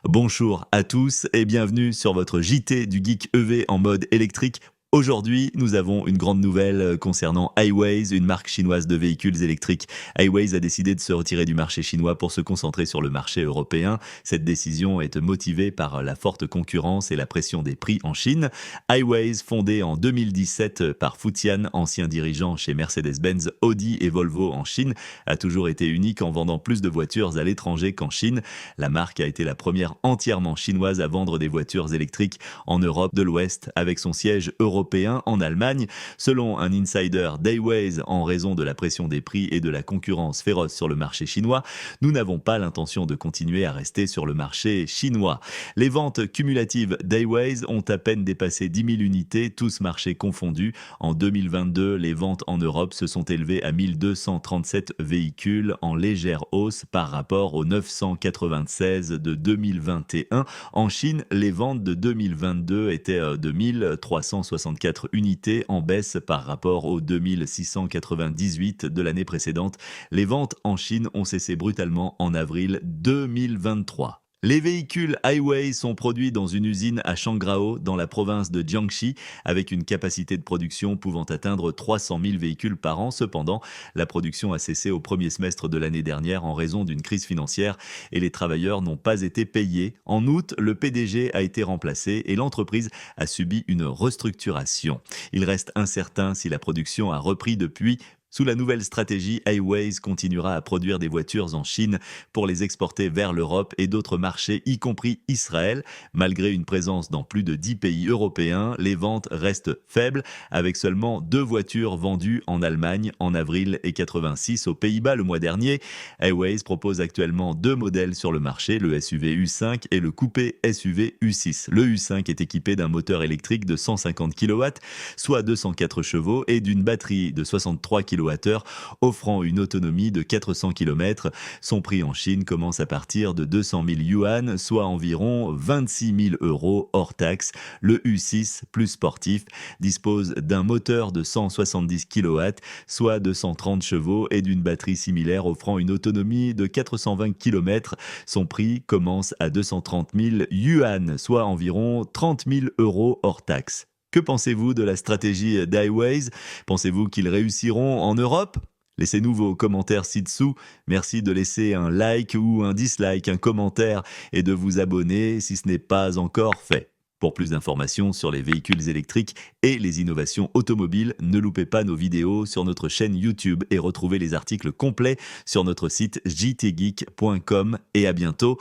Bonjour à tous et bienvenue sur votre JT du Geek EV en mode électrique. Aujourd'hui, nous avons une grande nouvelle concernant Hiways, une marque chinoise de véhicules électriques. Hiways a décidé de se retirer du marché chinois pour se concentrer sur le marché européen. Cette décision est motivée par la forte concurrence et la pression des prix en Chine. Hiways, fondée en 2017 par Fu Tian, ancien dirigeant chez Mercedes-Benz, Audi et Volvo en Chine, a toujours été unique en vendant plus de voitures à l'étranger qu'en Chine. La marque a été la première entièrement chinoise à vendre des voitures électriques en Europe de l'Ouest, avec son siège européen en Allemagne. Selon un insider d'Hiways, en raison de la pression des prix et de la concurrence féroce sur le marché chinois, nous n'avons pas l'intention de continuer à rester sur le marché chinois. Les ventes cumulatives d'Hiways ont à peine dépassé 10 000 unités, tous marchés confondus. En 2022, les ventes en Europe se sont élevées à 1237 véhicules, en légère hausse par rapport aux 996 de 2021. En Chine, les ventes de 2022 étaient de 1364 unités, en baisse par rapport aux 2698 de l'année précédente. Les ventes en Chine ont cessé brutalement en avril 2023. Les véhicules Hiways sont produits dans une usine à Shangrao, dans la province de Jiangxi, avec une capacité de production pouvant atteindre 300 000 véhicules par an. Cependant, la production a cessé au premier semestre de l'année dernière en raison d'une crise financière et les travailleurs n'ont pas été payés. En août, le PDG a été remplacé et l'entreprise a subi une restructuration. Il reste incertain si la production a repris depuis. Sous la nouvelle stratégie, Hiways continuera à produire des voitures en Chine pour les exporter vers l'Europe et d'autres marchés, y compris Israël. Malgré une présence dans plus de 10 pays européens, les ventes restent faibles, avec seulement 2 voitures vendues en Allemagne en avril et 86 aux Pays-Bas le mois dernier. Hiways propose actuellement 2 modèles sur le marché, le SUV U5 et le coupé SUV U6. Le U5 est équipé d'un moteur électrique de 150 kW, soit 204 chevaux, et d'une batterie de 63 kWh, offrant une autonomie de 400 km. Son prix en Chine commence à partir de 200 000 yuan, soit environ 26 000 euros hors taxe. Le U6, plus sportif, dispose d'un moteur de 170 kW, soit 230 chevaux, et d'une batterie similaire offrant une autonomie de 420 km. Son prix commence à 230 000 yuan, soit environ 30 000 euros hors taxe. Que pensez-vous de la stratégie d'Hiways ? Pensez-vous qu'ils réussiront en Europe ? Laissez-nous vos commentaires ci-dessous. Merci de laisser un like ou un dislike, un commentaire et de vous abonner si ce n'est pas encore fait. Pour plus d'informations sur les véhicules électriques et les innovations automobiles, ne loupez pas nos vidéos sur notre chaîne YouTube et retrouvez les articles complets sur notre site jtgeek.com. Et à bientôt.